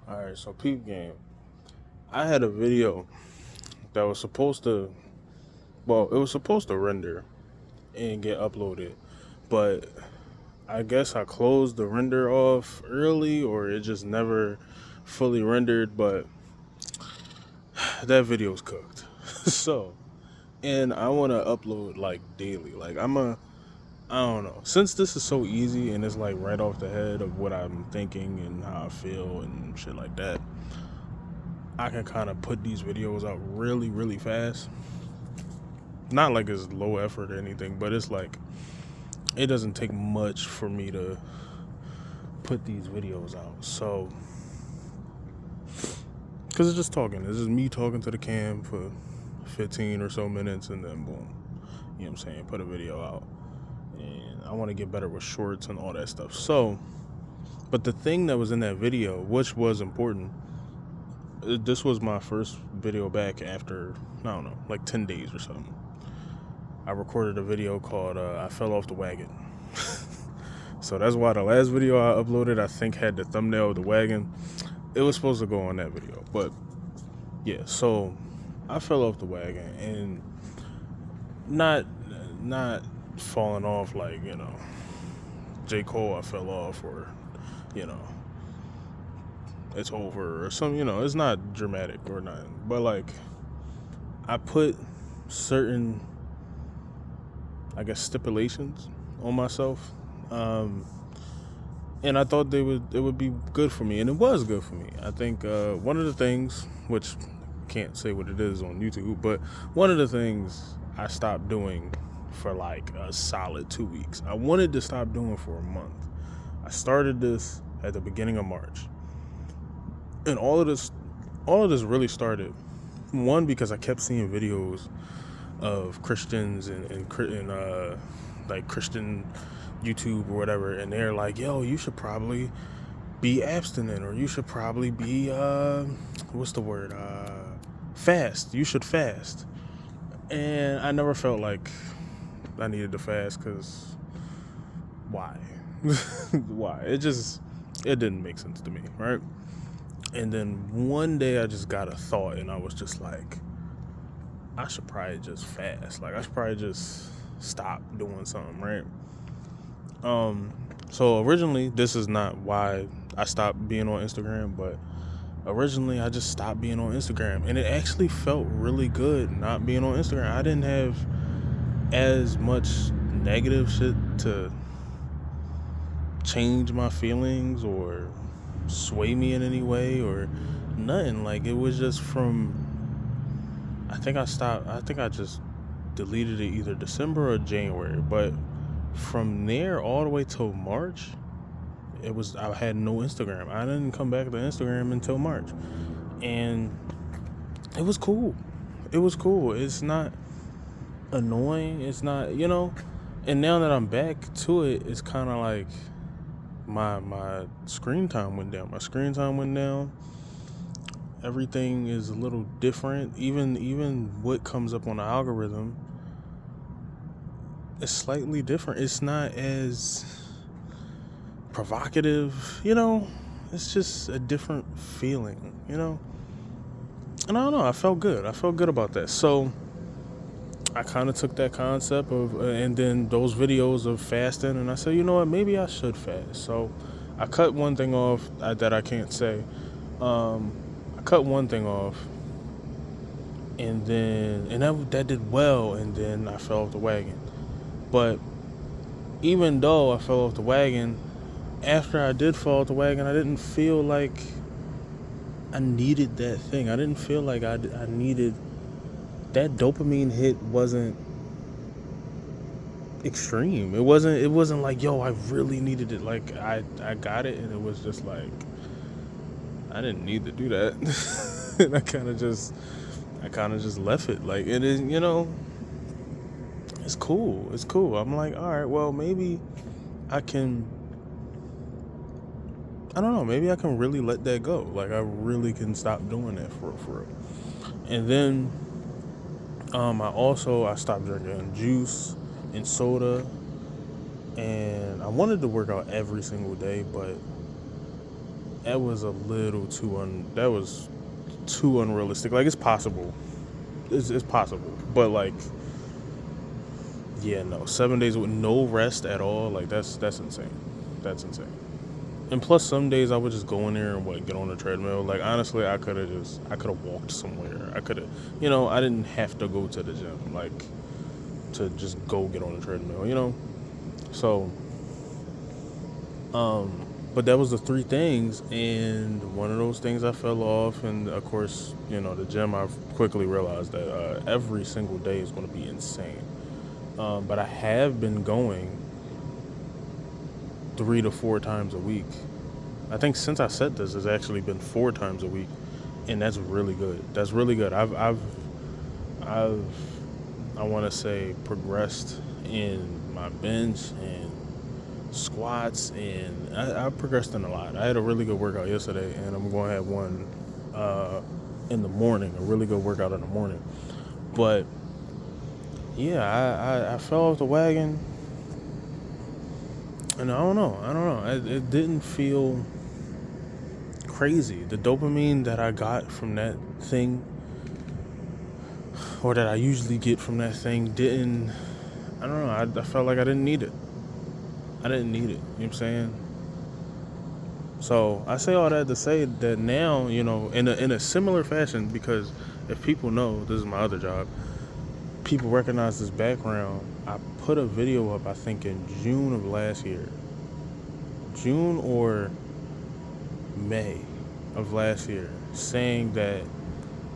All right, so peep game. I had a video that was supposed to, it was supposed to render and get uploaded, but I guess I closed the render off early or it just never fully rendered, but that video's cooked. So, and I want to upload like daily. I don't know. Since this is so easy and it's like right off the head of what I'm thinking and how I feel and shit like that, I can kind of put these videos out really, really fast. Not like it's low effort or anything, but it's like it doesn't take much for me to put these videos out. So, because it's just talking. It's just me talking to the cam for 15 or so minutes and then boom. You know what I'm saying? Put a video out. And I want to get better with shorts and all that stuff. So, but the thing that was in that video, which was important, this was my first video back after, I don't know, like 10 days or something. I recorded a video called I Fell Off the Wagon. So that's why the last video I uploaded, I think, had the thumbnail of the wagon. It was supposed to go on that video. But yeah, so I fell off the wagon and not falling off like, J. Cole, I fell off, or, you know, it's over or something, it's not dramatic or nothing. But like I put certain, I guess, stipulations on myself. And I thought it would be good for me, and it was good for me. I think one of the things, which can't say what it is on YouTube, but one of the things I stopped doing for like a solid 2 weeks. I wanted to stop doing for a month. I started this at the beginning of March, and all of this really started, one, because I kept seeing videos of Christians and like Christian YouTube or whatever, and they're like, yo, you should probably be abstinent, or you should probably be what's the word, fast, you should fast. And I never felt like I needed to fast, because why? Why? It didn't make sense to me, right? And then one day I just got a thought, and I was just like, I should probably just fast. Like, I should probably just stop doing something, right? So originally, this is not why I stopped being on Instagram, but originally I just stopped being on Instagram, and it actually felt really good not being on Instagram. I didn't have as much negative shit to change my feelings or sway me in any way or nothing. Like, it was just from, I think I just deleted it either December or January, but from there all the way till March, I had no Instagram. I didn't come back to Instagram until March, and it was cool. It's not annoying. It's not, and now that I'm back to it, it's kind of like my screen time went down. Everything is a little different. Even what comes up on the algorithm is slightly different. It's not as provocative, it's just a different feeling, and I don't know, I felt good about that. So I kind of took that concept of and then those videos of fasting, and I said, you know what, maybe I should fast. So I cut one thing off that I can't say. I cut one thing off, and that did well, and then I fell off the wagon. But even though I fell off the wagon, after I did fall off the wagon, I didn't feel like I needed that thing. I didn't feel like I needed that dopamine hit. Wasn't extreme. It wasn't like, yo, I really needed it. Like, I got it, and it was just like, I didn't need to do that. And I kind of just left it. Like, it is, it's cool. I'm like, all right, well, maybe I can, I don't know, maybe I can really let that go. Like, I really can stop doing that for real. And then I stopped drinking juice and soda, and I wanted to work out every single day, but that was a little that was too unrealistic. Like, it's possible. It's possible. But, like, yeah, no. 7 days with no rest at all, like, that's insane. That's insane. And plus, some days I would just go in there and get on the treadmill. Like, honestly, I could have walked somewhere. I could have, I didn't have to go to the gym, like, to just go get on the treadmill. So, but that was the three things, and one of those things I fell off, and of course, the gym. I've quickly realized that every single day is going to be insane. But I have been going 3 to 4 times a week. I think since I said this, it's actually been 4 times a week, and that's really good. That's really good. I want to say, progressed in my bench and squats, and I progressed in a lot. I had a really good workout yesterday, and I'm going to have one in the morning, a really good workout in the morning. But yeah, I fell off the wagon, and I don't know. It didn't feel crazy. The dopamine that I got from that thing, or that I usually get from that thing, I don't know. I felt like I didn't need it. I didn't need it. You know what I'm saying? So I say all that to say that now, in a similar fashion, because if people know, this is my other job, people recognize this background. I put a video up, I think in June of last year. June or May of last year, saying that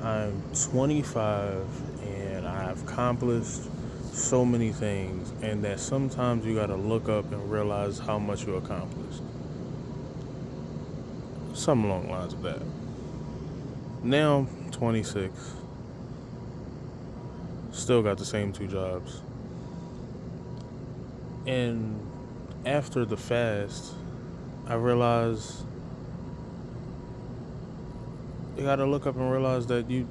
I'm 25 and I've accomplished so many things, and that sometimes you gotta look up and realize how much you accomplished. Something along the lines of that. Now, 26. Still got the same 2 jobs. And after the fast, I realized you gotta look up and realize that you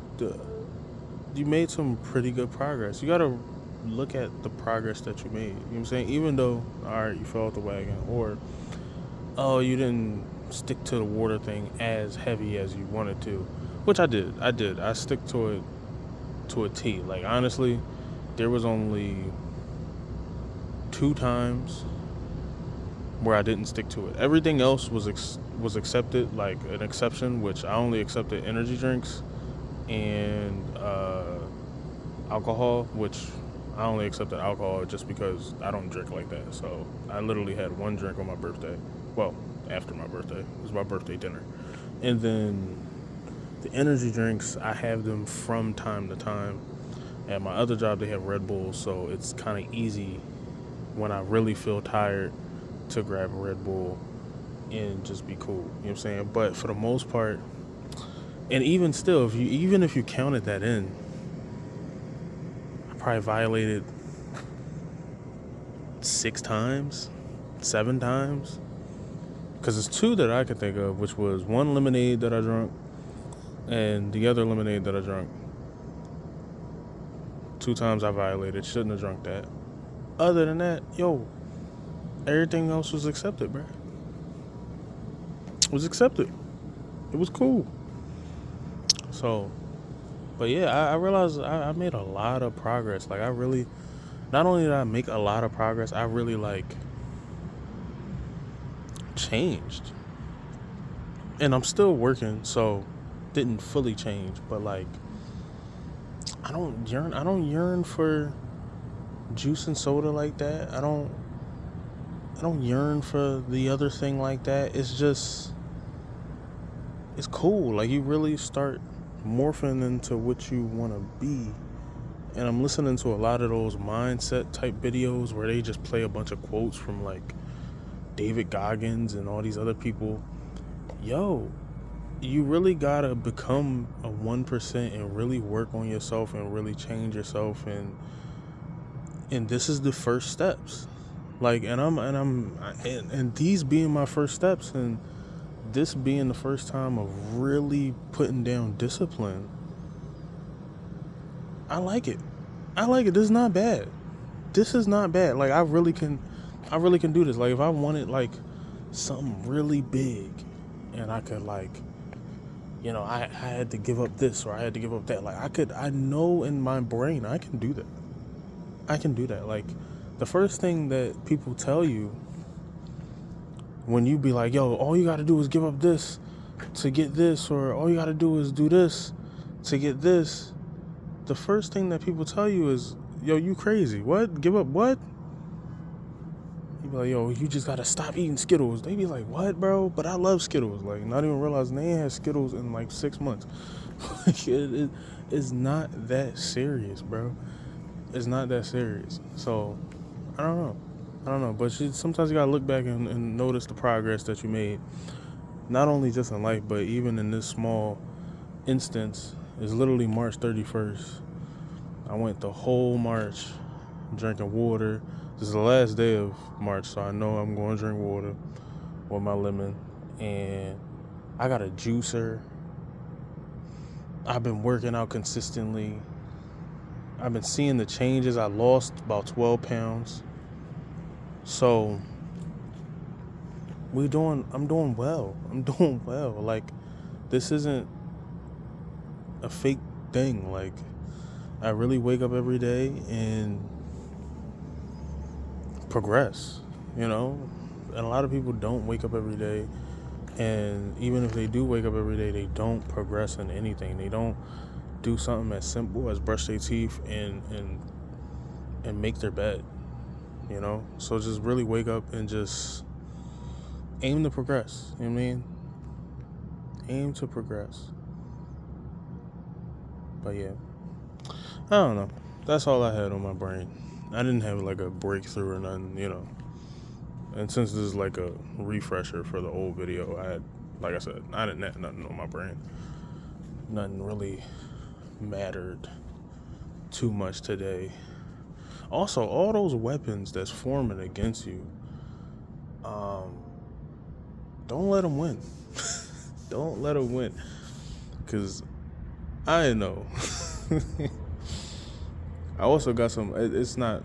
made some pretty good progress. You gotta look at the progress that you made. You know what I'm saying? Even though, alright, you fell off the wagon, or, you didn't stick to the water thing as heavy as you wanted to, which I did. I stick to it to a T. Like, honestly, there was only 2 times where I didn't stick to it. Everything else was accepted, like an exception, which I only accepted energy drinks and alcohol, which I only accepted alcohol just because I don't drink like that. So I literally had 1 drink on my birthday. Well, after my birthday. It was my birthday dinner. And then the energy drinks, I have them from time to time. At my other job, they have Red Bull, so it's kind of easy when I really feel tired to grab a Red Bull and just be cool. You know what I'm saying? But for the most part, and even still, if you counted that in, I probably violated 6 times, 7 times. Because it's 2 that I could think of, which was 1 lemonade that I drank, and the other lemonade that I drank. 2 times I violated. Shouldn't have drunk that. Other than that, everything else was accepted, bro. It was accepted. It was cool. So, but yeah, I realized I made a lot of progress. Like, not only did I make a lot of progress, I really, changed. And I'm still working, so didn't fully change, but I don't yearn for juice and soda like that. I don't yearn for the other thing like that. It's cool. Like, you really start morphing into what you want to be. And I'm listening to a lot of those mindset type videos where they just play a bunch of quotes from David Goggins and all these other people. You really gotta become a 1% and really work on yourself and really change yourself, and this is the first steps. And these being my first steps, and this being the first time of really putting down discipline, I like it. This is not bad. I really can do this. Like, if I wanted something really big, and I could like, I had to give up this or I had to give up that. Like I know in my brain I can do that. I can do that. Like the first thing that people tell you when you be like, yo, all you got to do is give up this to get this, or all you got to do is do this to get this. The first thing that people tell you is, yo, you crazy. What? Give up what? You be like, yo, you just got to stop eating Skittles. They be like, what, bro? But I love Skittles. Like, not even realizing they ain't had Skittles in like 6 months. It's not that serious, bro. It's not that serious. So, I don't know. But sometimes you got to look back and notice the progress that you made. Not only just in life, but even in this small instance. It's literally March 31st. I went the whole March drinking water. This is the last day of March, so I know I'm going to drink water with my lemon. And I got a juicer. I've been working out consistently. I've been seeing the changes. I lost about 12 pounds. So I'm doing well. Like, this isn't a fake thing. Like, I really wake up every day and progress, And a lot of people don't wake up every day, and even if they do wake up every day, they don't progress in anything. They don't do something as simple as brush their teeth and make their bed, So just really wake up and just aim to progress, you know what I mean? Aim to progress. But yeah, I don't know. That's all I had on my brain. I didn't have like a breakthrough or nothing, And since this is like a refresher for the old video, like I said, I didn't have nothing on my brain. Nothing really mattered too much today. Also, all those weapons that's forming against you, don't let them win. Don't let them win. Because I know. I also got some, it's not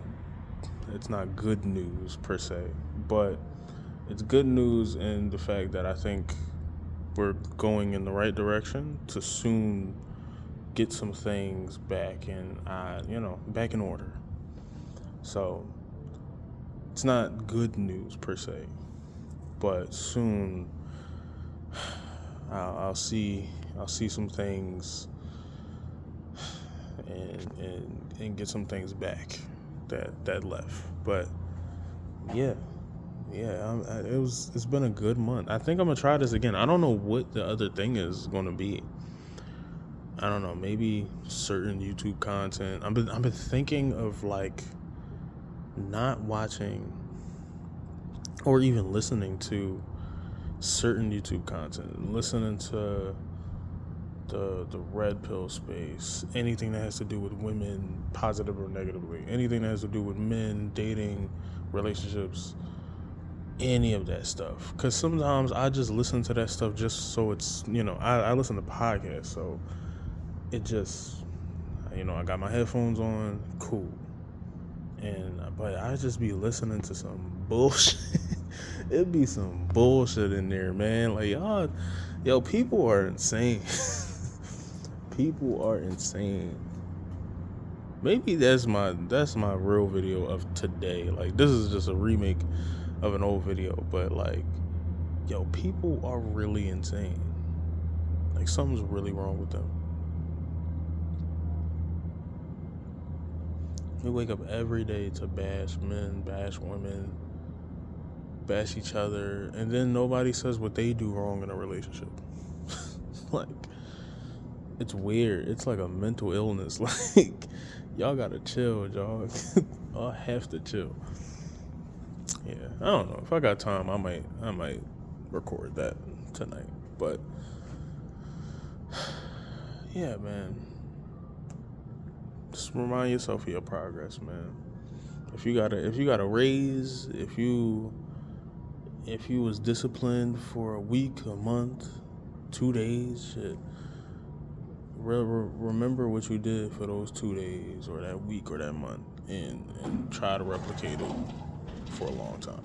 good news per se, but it's good news in the fact that I think we're going in the right direction to soon get some things back back in order. So it's not good news per se, but soon I'll see some things and get some things back that left. But yeah, it's been a good month. I think I'm gonna try this again. I don't know what the other thing is gonna be. I don't know, maybe certain YouTube content. I've been thinking of like not watching or even listening to certain YouTube content, listening to the red pill space, anything that has to do with women, positive or negatively, anything that has to do with men, dating, relationships, any of that stuff. Because sometimes I just listen to that stuff just so it's, I listen to podcasts, so it just, I got my headphones on, cool. But I just be listening to some bullshit. It'd be some bullshit in there, man. Like, people are insane. People are insane. Maybe that's my real video of today. Like, this is just a remake of an old video, but like, people are really insane. Like, something's really wrong with them. We wake up every day to bash men, bash women, bash each other, and then nobody says what they do wrong in a relationship. Like, it's weird. It's like a mental illness. Like, y'all gotta chill, y'all. Y'all have to chill. Yeah, I don't know. If I got time, I might record that tonight. But yeah, man. Just remind yourself of your progress, man. If you got a raise, if you was disciplined for a week, a month, 2 days, shit. Remember what you did for those 2 days or that week or that month, and try to replicate it for a long time.